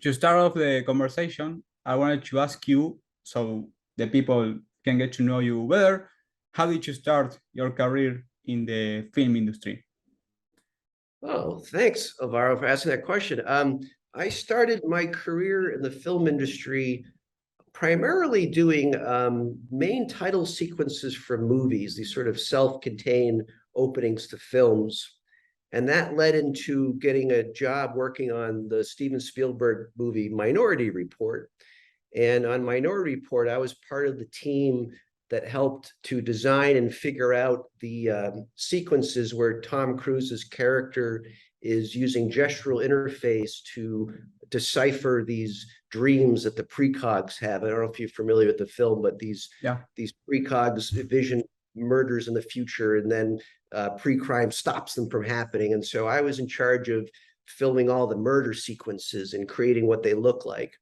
to start off the conversation, I wanted to ask you, so the people can get to know you better, how did you start your career in the film industry? Oh, thanks, Alvaro, for asking that question. I started my career in the film industry primarily doing main title sequences for movies, these sort of self-contained openings to films. And that led into getting a job working on the Steven Spielberg movie Minority Report. And on Minority Report, I was part of the team that helped to design and figure out the sequences where Tom Cruise's character is using gestural interface to decipher these dreams that the precogs have. I don't know if you're familiar with the film, but these precogs vision murders in the future, and then pre-crime stops them from happening. And so I was in charge of filming all the murder sequences and creating what they look like.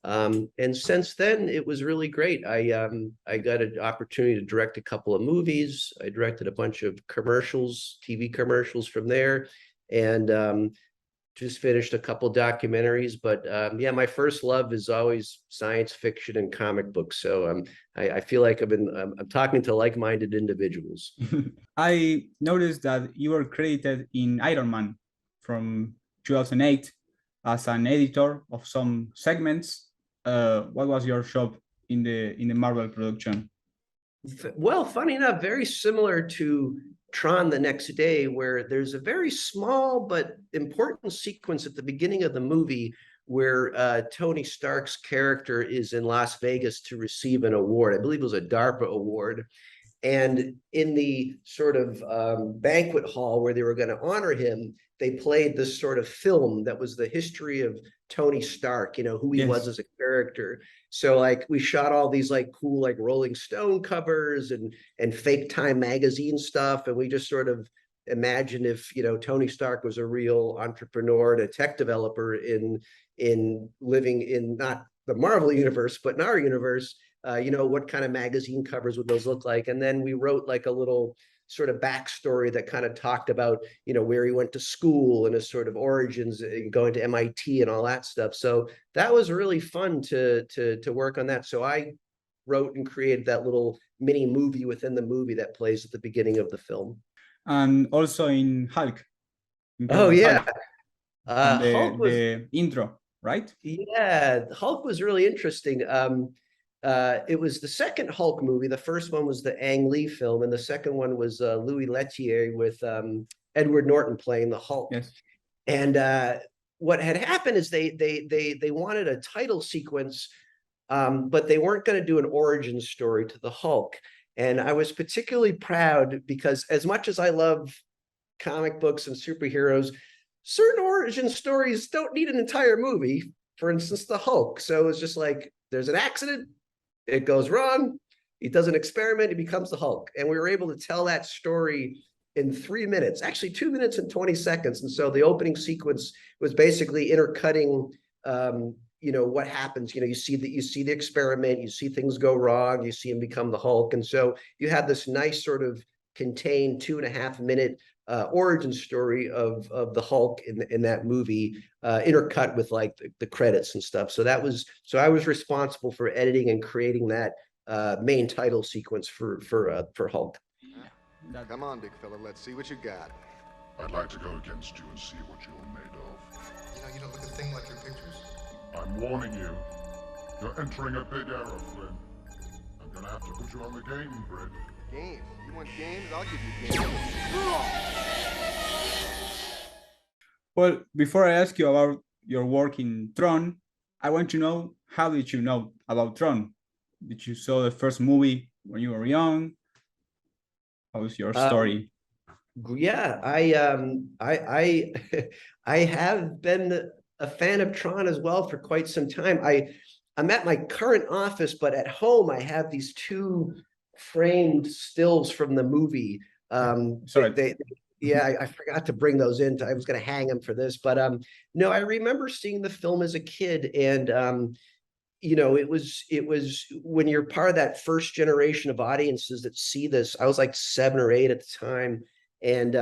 And since then, it was really great. I got an opportunity to direct a couple of movies. I directed a bunch of commercials, TV commercials from there, and just finished a couple documentaries. But yeah, my first love is always science fiction and comic books. So I feel like I'm talking to like-minded individuals. I noticed that you were credited in Iron Man from 2008 as an editor of some segments. What was your job in the Marvel production? Well, funny enough, very similar to Tron the Next Day, where there's a very small but important sequence at the beginning of the movie where Tony Stark's character is in Las Vegas to receive an award. I believe it was a DARPA award. And in the sort of banquet hall where they were going to honor him, they played this sort of film that was the history of Tony Stark, you know, who he was as a character. So like we shot all these like cool like Rolling Stone covers and fake Time magazine stuff. And we just sort of imagined if, you know, Tony Stark was a real entrepreneur and a tech developer in living in not the Marvel universe, but in our universe. You know, what kind of magazine covers would those look like? And then we wrote like a little sort of backstory that kind of talked about, you know, where he went to school and his sort of origins, going to MIT and all that stuff. So that was really fun to work on that. So I wrote and created that little mini movie within the movie that plays at the beginning of the film. And also in Hulk. Oh yeah. Hulk. The intro, right? Yeah, Hulk was really interesting. It was the second Hulk movie. The first one was the Ang Lee film, and the second one was Louis Leterrier with Edward Norton playing the Hulk. Yes. And what had happened is they wanted a title sequence, but they weren't going to do an origin story to the Hulk. And I was particularly proud because as much as I love comic books and superheroes, certain origin stories don't need an entire movie. For instance, the Hulk. So it's just like there's an accident. It goes wrong, he does an experiment, he becomes the Hulk. And we were able to tell that story in 3 minutes, actually 2 minutes and 20 seconds. And so the opening sequence was basically intercutting, you know, what happens. You know, you see the experiment, you see things go wrong, you see him become the Hulk. And so you have this nice sort of contained 2.5 minute origin story of the Hulk in that movie, intercut with like the credits and stuff. So I was responsible for editing and creating that main title sequence for Hulk. Come on, big fella, let's see what you got. I'd like to go against you and see what you're made of. You know, you don't look a thing like your pictures. I'm warning you. You're entering a big error, Flynn. I'm gonna have to put you on the game grid. Games? You want games? I'll give you games. Well, before I ask you about your work in Tron, I want to know, how did you know about Tron? Did you saw the first movie when you were young? How was your story? Yeah, I have been a fan of Tron as well for quite some time. I'm at my current office, but at home I have these 2 framed stills from the movie. Sorry. I forgot to bring those in. I was going to hang them for this, but no, I remember seeing the film as a kid, and you know, it was when you're part of that first generation of audiences that see this. I was like 7 or 8 at the time, And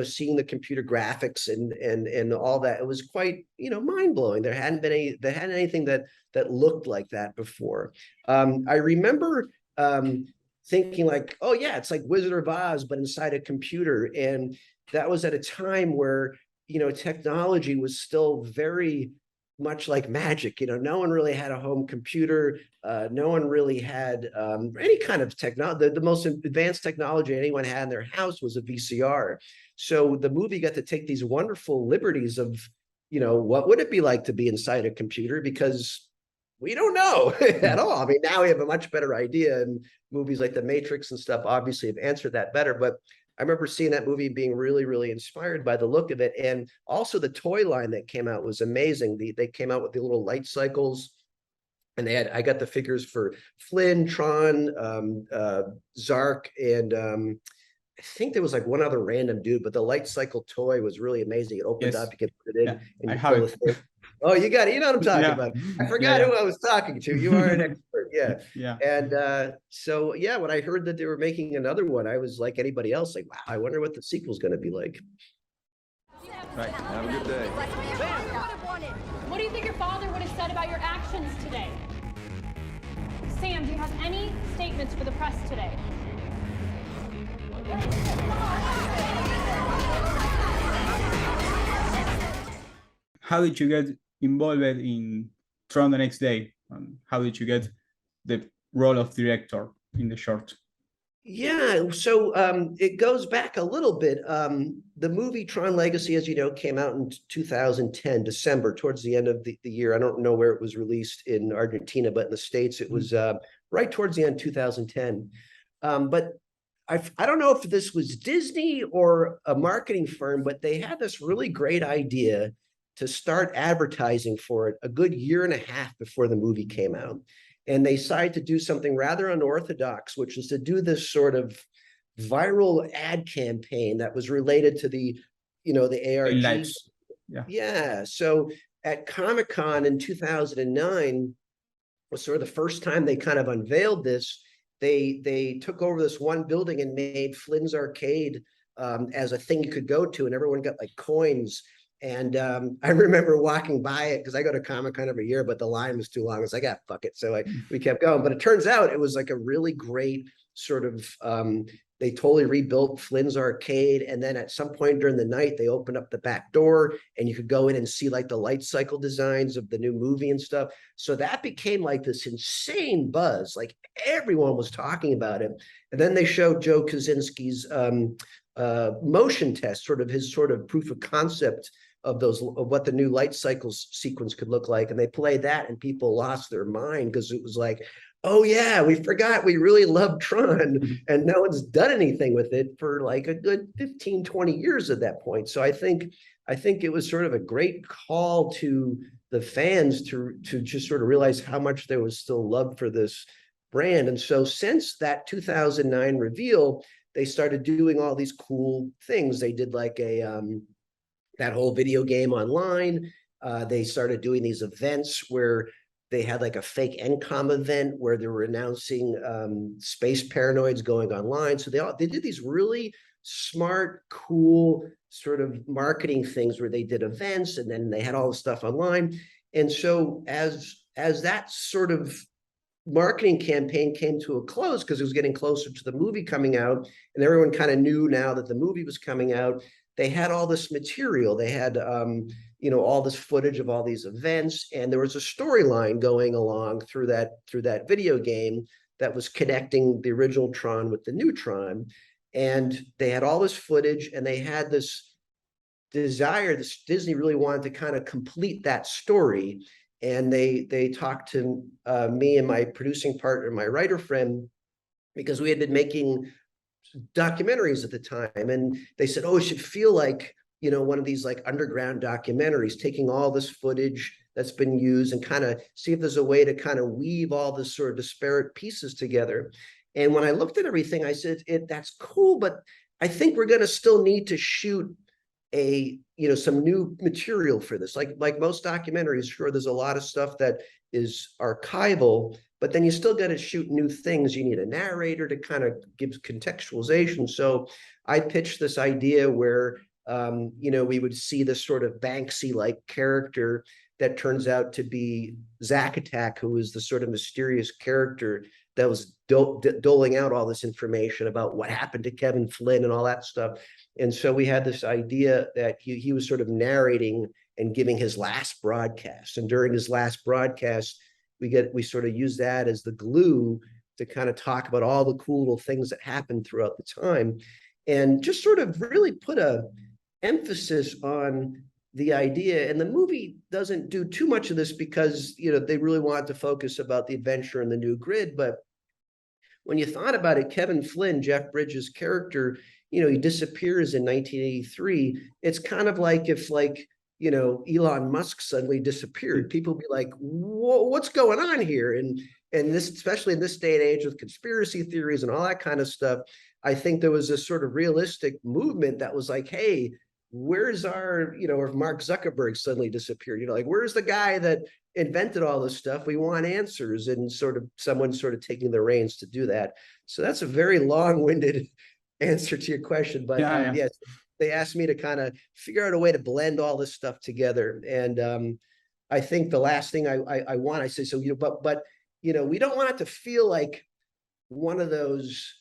seeing the computer graphics and all that, it was quite mind blowing. There hadn't anything that looked like that before. I remember thinking like, oh yeah, it's like Wizard of Oz, but inside a computer. And that was at a time where technology was still very much like magic. No one really had a home computer. No one really had any kind of technology. The most advanced technology anyone had in their house was a VCR. So the movie got to take these wonderful liberties of, what would it be like to be inside a computer? Because we don't know at all. I mean, now we have a much better idea, and movies like The Matrix and stuff obviously have answered that better. But I remember seeing that movie being really, really inspired by the look of it. And also the toy line that came out was amazing. They came out with the little light cycles, and I got the figures for Flynn, Tron, Zark, and I think there was like one other random dude, but the light cycle toy was really amazing. It opened up, you could put it in, and you pull the thing. Oh, you got it. You know what I'm talking about. I forgot who I was talking to. You are an expert. Yeah. And so, when I heard that they were making another one, I was like anybody else, like, wow, I wonder what the sequel's going to be like. Right. Have a good day. What do you think your father would have said about your actions today? Sam, do you have any statements for the press today? How did you get involved in Tron the Next Day? How did you get the role of director in the short? Yeah, so it goes back a little bit. The movie Tron Legacy, as you know, came out in 2010, December, towards the end of the year. I don't know where it was released in Argentina, but in the States, it was right towards the end, 2010. But I don't know if this was Disney or a marketing firm, but they had this really great idea to start advertising for it a good year and a half before the movie came out. And they decided to do something rather unorthodox, which was to do this sort of viral ad campaign that was related to the ARG. Yeah. So at Comic-Con in 2009 was sort of the first time they kind of unveiled this. They took over this one building and made Flynn's Arcade as a thing you could go to, and everyone got like coins. And I remember walking by it because I go to Comic-Con every year, but the line was too long. I was like, fuck it. So we kept going. But it turns out it was like a really great sort of, they totally rebuilt Flynn's Arcade. And then at some point during the night, they opened up the back door and you could go in and see like the light cycle designs of the new movie and stuff. So that became like this insane buzz. Like everyone was talking about it. And then they showed Joe Kosinski's motion test, sort of his sort of proof of concept of what the new light cycles sequence could look like. And they played that and people lost their mind because it was like, oh yeah, we forgot we really love Tron and no one's done anything with it for like a good 15, 20 years at that point. So I think it was sort of a great call to the fans to just sort of realize how much there was still love for this brand. And so since that 2009 reveal, they started doing all these cool things. They did like that whole video game online. They started doing these events where they had like a fake NCOM event where they were announcing space paranoids going online. So they did these really smart, cool sort of marketing things where they did events and then they had all the stuff online. And so as that sort of marketing campaign came to a close because it was getting closer to the movie coming out and everyone kind of knew now that the movie was coming out, they had all this material. They had all this footage of all these events, and there was a storyline going along through that video game that was connecting the original Tron with the new Tron. And they had all this footage and they had this desire, Disney really wanted to kind of complete that story. And they talked to me and my producing partner, my writer friend, because we had been making documentaries at the time. And they said, oh, it should feel like, one of these like underground documentaries, taking all this footage that's been used and kind of see if there's a way to kind of weave all this sort of disparate pieces together. And when I looked at everything, I said, that's cool, but I think we're going to still need to shoot some new material for this. Like most documentaries, sure, there's a lot of stuff that is archival, but then you still got to shoot new things. You need a narrator to kind of give contextualization. So I pitched this idea where, we would see this sort of Banksy-like character that turns out to be Zack Attack, who is the sort of mysterious character that was doling out all this information about what happened to Kevin Flynn and all that stuff. And so we had this idea that he was sort of narrating and giving his last broadcast. And during his last broadcast, we sort of use that as the glue to kind of talk about all the cool little things that happened throughout the time, and just sort of really put a emphasis on the idea. And the movie doesn't do too much of this because, they really wanted to focus about the adventure and the new grid. But when you thought about it, Kevin Flynn, Jeff Bridges' character, he disappears in 1983. It's kind of like if Elon Musk suddenly disappeared. People be like, what's going on here? And this, especially in this day and age with conspiracy theories and all that kind of stuff, I think there was this sort of realistic movement that was like, hey, where's our, if Mark Zuckerberg suddenly disappeared, where's the guy that invented all this stuff? We want answers, and someone taking the reins to do that. So that's a very long-winded answer to your question, but yes, they asked me to kind of figure out a way to blend all this stuff together. And I think the last thing I want, I say, so, but we don't want it to feel like one of those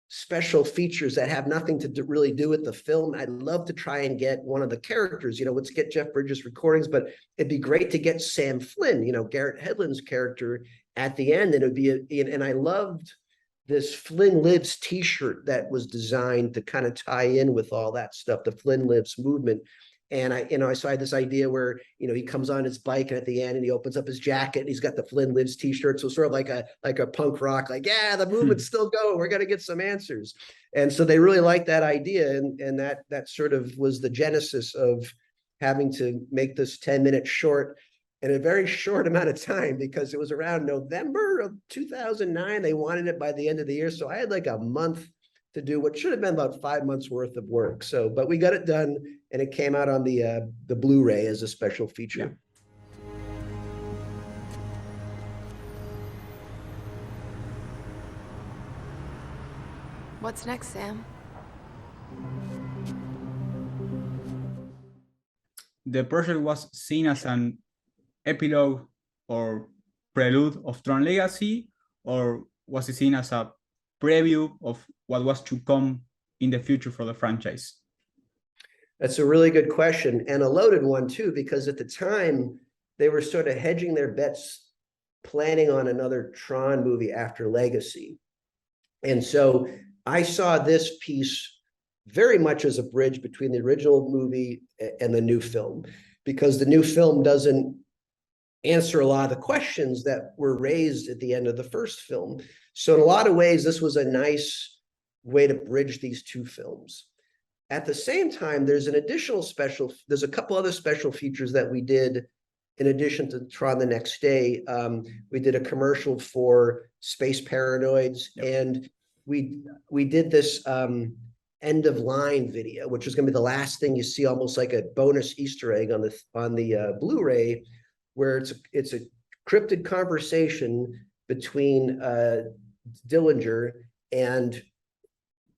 special features that have nothing to really do with the film. I'd love to try and get one of the characters, let's get Jeff Bridges recordings, but it'd be great to get Sam Flynn, Garrett Hedlund's character at the end. And it'd be, and I loved this Flynn Lives t-shirt that was designed to kind of tie in with all that stuff, the Flynn Lives movement. And so I had this idea where, he comes on his bike and at the end and he opens up his jacket and he's got the Flynn Lives t-shirt. So sort of like a punk rock, yeah, the movement's still going. We're going to get some answers. And so they really liked that idea. And that sort of was the genesis of having to make this 10-minute short in a very short amount of time, because it was around November of 2009. They wanted it by the end of the year. So I had like a month to do what should have been about 5 months worth of work. So, but we got it done, and it came out on the Blu-ray as a special feature. What's next, Sam? The project was seen as an epilogue or prelude of Tron Legacy, or was it seen as a preview of what was to come in the future for the franchise? That's a really good question, and a loaded one too, because at the time they were sort of hedging their bets, planning on another Tron movie after Legacy. And so I saw this piece very much as a bridge between the original movie and the new film, because the new film doesn't answer a lot of the questions that were raised at the end of the first film. So in a lot of ways, this was a nice way to bridge these two films. At the same time, there's a couple other special features that we did in addition to Tron the Next Day. We did a commercial for Space Paranoids, and we did this end of line video, which is going to be the last thing you see, almost like a bonus Easter egg on the Blu-ray, where it's a cryptid conversation between Dillinger and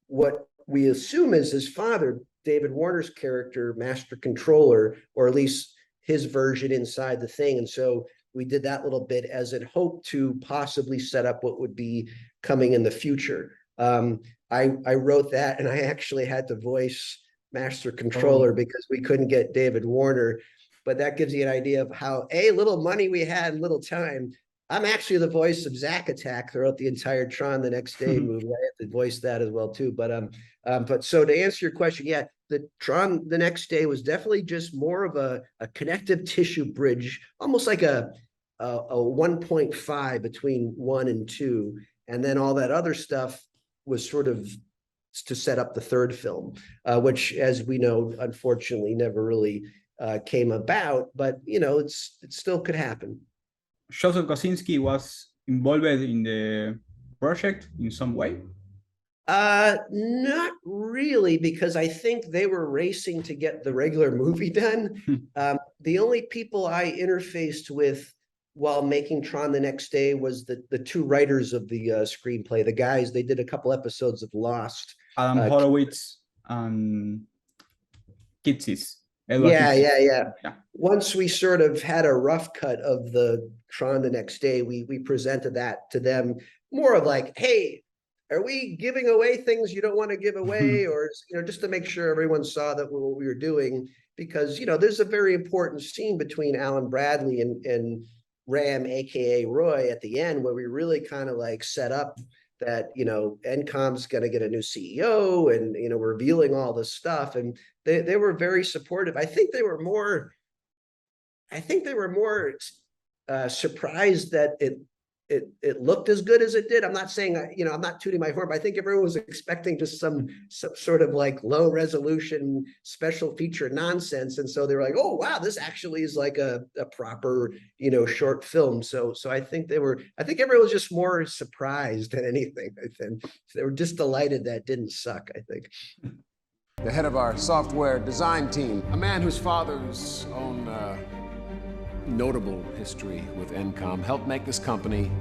what we assume is his father, David Warner's character, Master Controller, or at least his version inside the thing. And so we did that little bit as it hoped to possibly set up what would be coming in the future. I wrote that, and I actually had to voice Master Controller because we couldn't get David Warner. But that gives you an idea of how little money we had and little time. I'm actually the voice of Zack Attack throughout the entire Tron the Next Day movie. I have to voice that as well too. But so to answer your question, yeah, the Tron the Next Day was definitely just more of a connective tissue bridge, almost like a 1.5 between 1 and 2, and then all that other stuff was sort of to set up the third film, which, as we know, unfortunately never really came about. But it still could happen. Joseph Kosinski was involved in the project in some way? Not really, because I think they were racing to get the regular movie done. The only people I interfaced with while making Tron the Next Day was the two writers of the screenplay, the guys, they did a couple episodes of Lost. Adam Horowitz and Kitsis. Yeah. Once we sort of had a rough cut of the Tron the Next Day, we presented that to them, more of like, hey, are we giving away things you don't want to give away? Or, just to make sure everyone saw that what we were doing, because, there's a very important scene between Alan Bradley and Ram, aka Roy, at the end, where we really kind of like set up that, NCOM's going to get a new CEO and, revealing all this stuff. And they were very supportive. I think they were more surprised that it looked as good as it did. I'm not saying, I'm not tooting my horn, but I think everyone was expecting just some sort of like low resolution special feature nonsense. And so they were like, oh, wow, this actually is like a proper, short film. So I think everyone was just more surprised than anything. I think they were just delighted that it didn't suck, I think. The head of our software design team, a man whose father's own notable history with NCOM helped make this company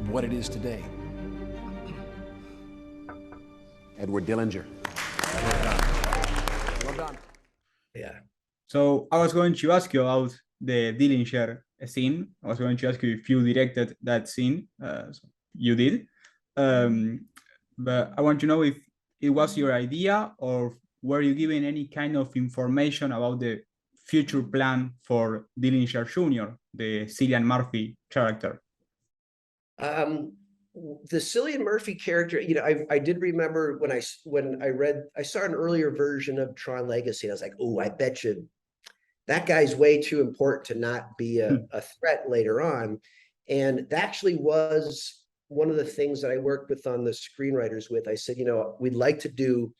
what it is today. Edward Dillinger. Well done. Yeah. So I was going to ask you about the Dillinger scene. I was going to ask you if you directed that scene. So you did. But I want to know if it was your idea, or were you given any kind of information about the future plan for Dillinger Jr., the Cillian Murphy character? The Cillian Murphy character, I did remember when I saw an earlier version of Tron Legacy, and I was like, oh, I bet you that guy's way too important to not be a threat later on. And that actually was one of the things that I worked with on the screenwriters with. I said, we'd like to do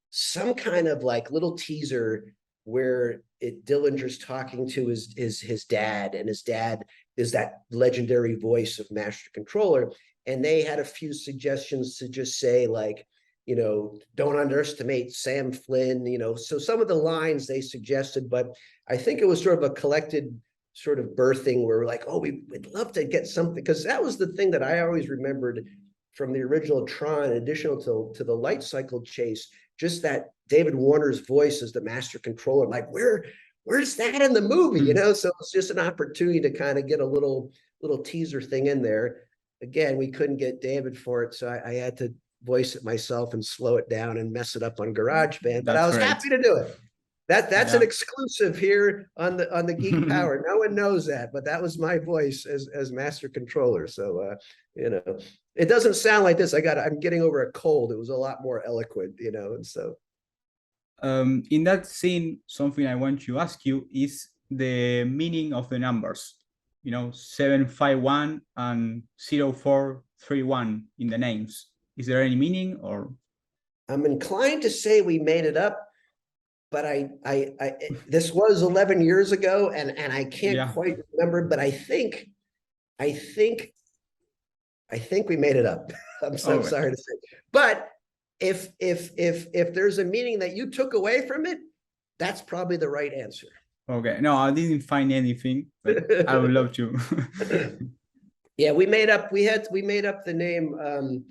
some kind of like little teaser where Dillinger's talking to his dad, and his dad is that legendary voice of Master Controller. And they had a few suggestions to just say like, don't underestimate Sam Flynn, so some of the lines they suggested, but I think it was sort of a collected sort of birthing where we're like, oh, we'd love to get something, because that was the thing that I always remembered from the original Tron, additional to the light cycle chase, just that David Warner's voice as the Master Controller, like where's that in the movie, So it's just an opportunity to kind of get a little teaser thing in there. Again, we couldn't get David for it, so I had to voice it myself and slow it down and mess it up on GarageBand, but I was happy to do it. That's an exclusive here on the Geek Power. No one knows that, but that was my voice as Master Controller. So it doesn't sound like this. I'm getting over a cold. It was a lot more eloquent, and so. In that scene, something I want to ask you is the meaning of the numbers. 751 and 0431 in the names. Is there any meaning, or? I'm inclined to say we made it up, but this was 11 years ago, and I can't quite remember, but I think we made it up. I'm so sorry to say, but if there's a meaning that you took away from it, that's probably the right answer. Okay, no, I didn't find anything, but I would love to. Yeah, we made up the name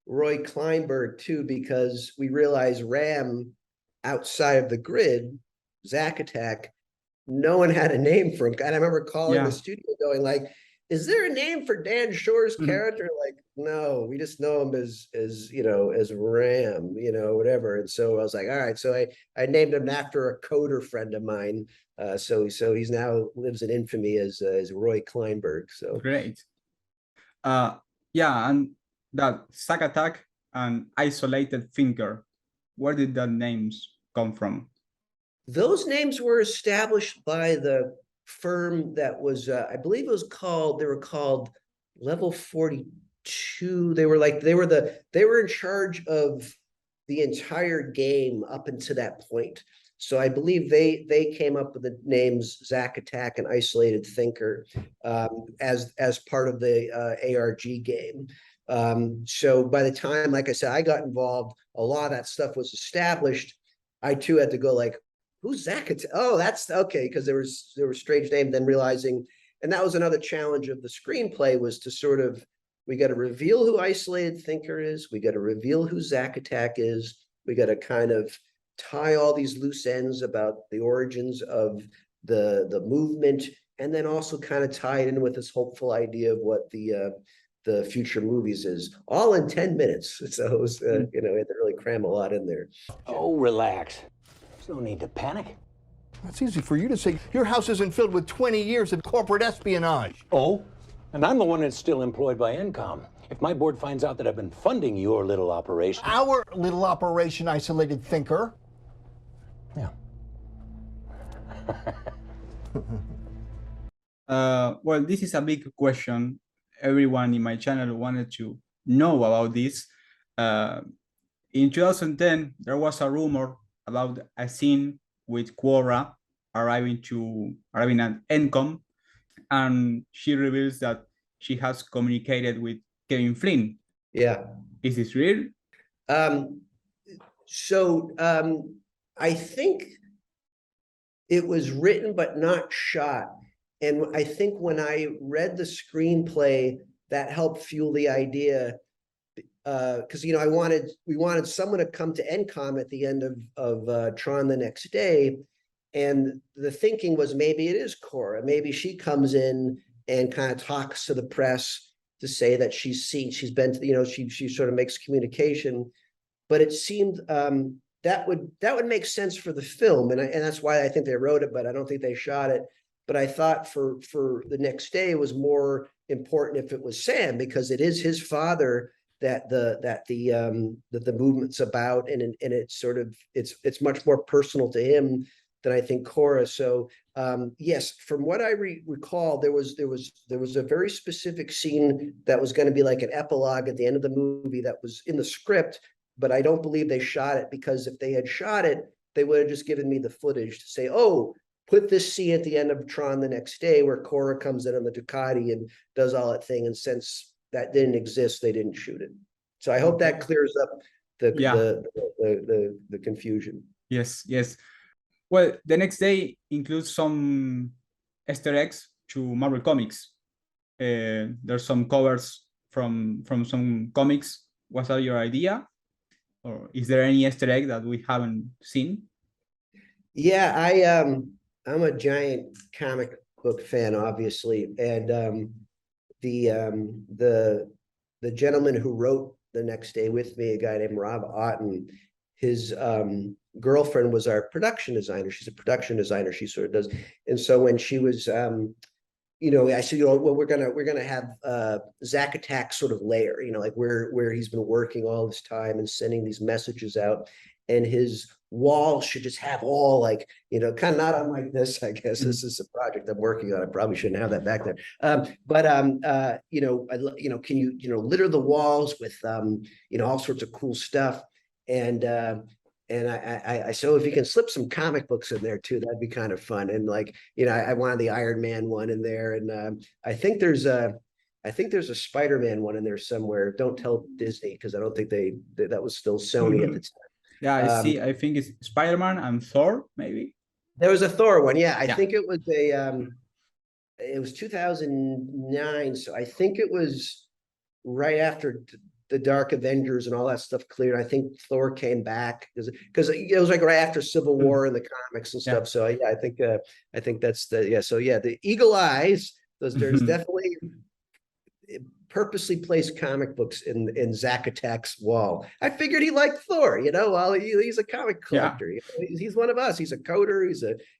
Roy Kleinberg too, because we realized Ram outside of the grid, Zack Attack, no one had a name for him. And I remember calling the studio going like, is there a name for Dan Shore's character? Like, no, we just know him as Ram, whatever. And so I was like, all right. So I named him after a coder friend of mine. So he's now lives in infamy as Roy Kleinberg. So great. And that Zack Attack and Isolated Thinker, where did the names come from? Those names were established by the firm that was, I believe they were called Level 42. They were in charge of the entire game up until that point. So I believe they came up with the names Zack Attack and Isolated Thinker as part of the ARG game. So by the time, like I said, I got involved, a lot of that stuff was established. I too had to go like, who's Zack Attack? Oh, that's okay, because there were strange names. Then realizing and that was another challenge of the screenplay, was to sort of, we got to reveal who Isolated Thinker is, we got to reveal who Zack Attack is, we got to kind of tie all these loose ends about the origins of the movement, and then also kind of tie it in with this hopeful idea of what the future movies is, all in 10 minutes. So it was, you know, we had to really cram a lot in there. Oh, relax. There's no need to panic. That's easy for you to say. Your house isn't filled with 20 years of corporate espionage. Oh? And I'm the one that's still employed by Incom. If my board finds out that I've been funding your little operation... Our little operation, Isolated Thinker. Yeah. Well, this is a big question. Everyone in my channel wanted to know about this. In 2010, there was a rumor about a scene with Quora arriving at Encom, and she reveals that she has communicated with Kevin Flynn. Yeah. Is this real? I think it was written but not shot. And I think when I read the screenplay, that helped fuel the idea, because you know, we wanted someone to come to Encom at the end of Tron the next day, and the thinking was maybe it is Cora. Maybe she comes in and kind of talks to the press to say that she's been to, you know, she sort of makes communication, but it seemed that would make sense for the film, and that's why I think they wrote it, but I don't think they shot it. But I thought for the next day it was more important if it was Sam, because it is his father that the movement's about, and it's sort of it's much more personal to him than I think Cora. So yes, from what I recall, there was a very specific scene that was going to be like an epilogue at the end of the movie that was in the script, but I don't believe they shot it, because if they had shot it, they would have just given me the footage to say, oh, put this scene at the end of Tron the next day where Cora comes in on the Ducati and does all that thing. And since that didn't exist, they didn't shoot it. So I hope that clears up the confusion. Yes, yes. Well, the next day includes some Easter eggs to Marvel Comics. There's some covers from some comics. Was that your idea? Or is there any Easter egg that we haven't seen? Yeah, I'm a giant comic book fan, obviously, and the gentleman who wrote The Next Day with me, a guy named Rob Otten, his girlfriend was our production designer. She's a production designer. She sort of does, and so when she was, you know, I said, you know, well, we're gonna have Zack Attack sort of layer, you know, like where he's been working all this time and sending these messages out, and his wall should just have all, like, you know, kind of not unlike this, I guess. This is a project I'm working on. I probably shouldn't have that back there. You know, can you, you know, litter the walls with, you know, all sorts of cool stuff. And I so if you can slip some comic books in there too, that'd be kind of fun. And like, you know, I wanted the Iron Man one in there. And I think there's a Spider-Man one in there somewhere. Don't tell Disney, because I don't think that was still Sony at the time. Yeah, I see. I think it's Spider-Man and Thor, maybe. There was a Thor one. Yeah, I think it was it was 2009. So I think it was right after the Dark Avengers and all that stuff cleared. I think Thor came back because it was like right after Civil War in the comics and stuff. So yeah, I think that's So yeah, the eagle eyes. There's definitely purposely placed comic books in Zack Attack's wall. I figured he liked Thor, you know. Well, he's a comic collector. You know? He's one of us. He's a coder.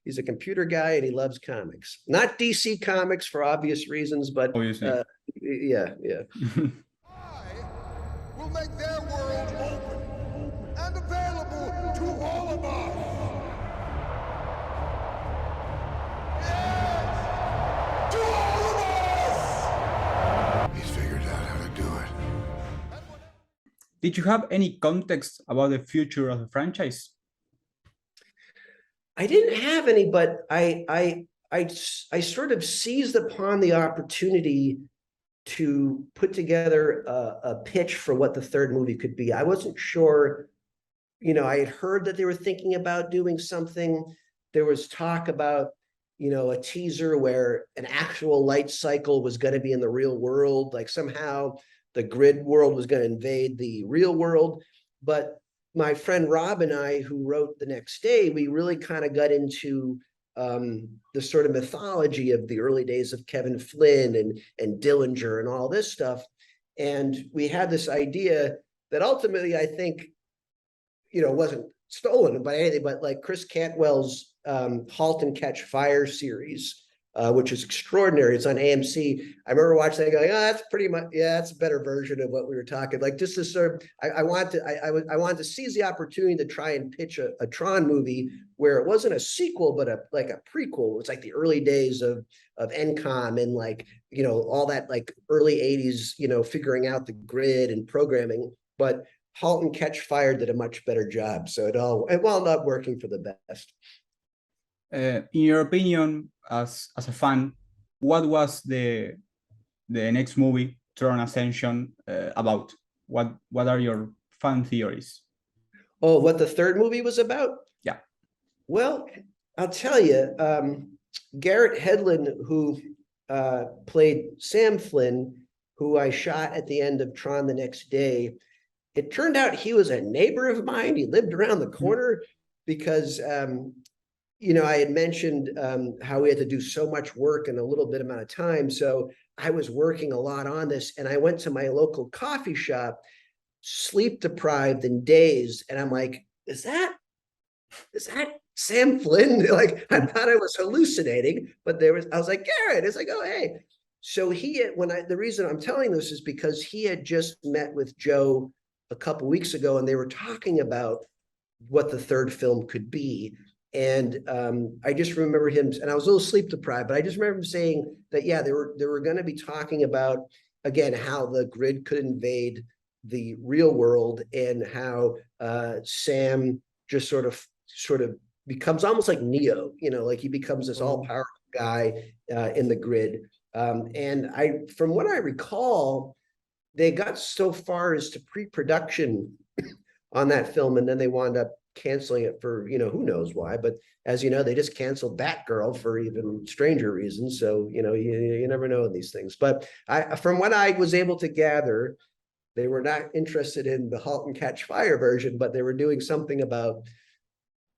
He's a computer guy, and he loves comics. Not DC Comics for obvious reasons, but yeah. Will make their world open and available to all of us. Yes! To all of us! He's figured out how to do it. Did you have any context about the future of the franchise? I didn't have any, but I sort of seized upon the opportunity to put together a pitch for what the third movie could be. I wasn't sure, you know, I had heard that they were thinking about doing something. There was talk about, a teaser where an actual light cycle was going to be in the real world. Like somehow the grid world was going to invade the real world. But my friend Rob and I, who wrote The Next Day, we really kind of got into the sort of mythology of the early days of Kevin Flynn and Dillinger and all this stuff. And we had this idea that ultimately, I think, wasn't stolen by anything, but like Chris Cantwell's Halt and Catch Fire series, which is extraordinary. It's on AMC. I remember watching that going, that's pretty much, that's a better version of what we were talking. Like just to sort of, I wanted to seize the opportunity to try and pitch a Tron movie where it wasn't a sequel, but like a prequel. It's like the early days of NCOM and like, all that like early 80s, figuring out the grid and programming. But Halt and Catch Fire did a much better job. So it wound up working for the best. In your opinion, as a fan, what was the next movie, Tron Ascension, about? What are your fan theories? Oh, what the third movie was about? Yeah. Well, I'll tell you, Garrett Hedlund, who played Sam Flynn, who I shot at the end of Tron The Next Day, it turned out he was a neighbor of mine. He lived around the corner because, I had mentioned how we had to do so much work in a little bit amount of time. So I was working a lot on this, and I went to my local coffee shop, sleep deprived and dazed. And I'm like, is that Sam Flynn? Like, I thought I was hallucinating, but I was like, Garrett. It's like, oh, hey. So the reason I'm telling this is because he had just met with Joe a couple of weeks ago, and they were talking about what the third film could be. And I just remember him, and I was a little sleep deprived, but I just remember him saying that, yeah, they were going to be talking about, again, how the grid could invade the real world and how Sam just sort of becomes almost like Neo, like he becomes this all-powerful guy in the grid. And from what I recall, they got so far as to pre-production on that film, and then they wound up canceling it for, who knows why. But as you know, they just canceled Batgirl for even stranger reasons. So, you never know in these things. But from what I was able to gather, they were not interested in the Halt and Catch Fire version, but they were doing something about,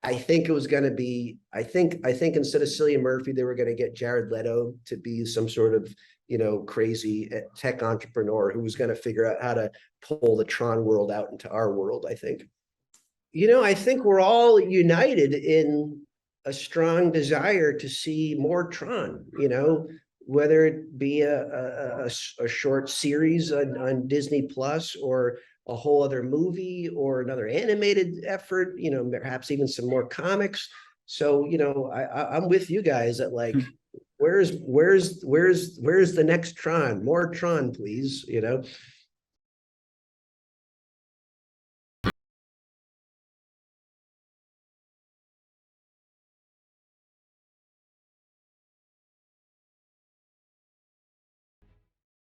I think it was going to be, I think instead of Cillian Murphy, they were going to get Jared Leto to be some sort of, crazy tech entrepreneur who was going to figure out how to pull the Tron world out into our world, I think. I think we're all united in a strong desire to see more Tron, whether it be a short series on Disney Plus or a whole other movie or another animated effort, perhaps even some more comics. So, I'm with you guys at like, where's the next Tron? More Tron, please,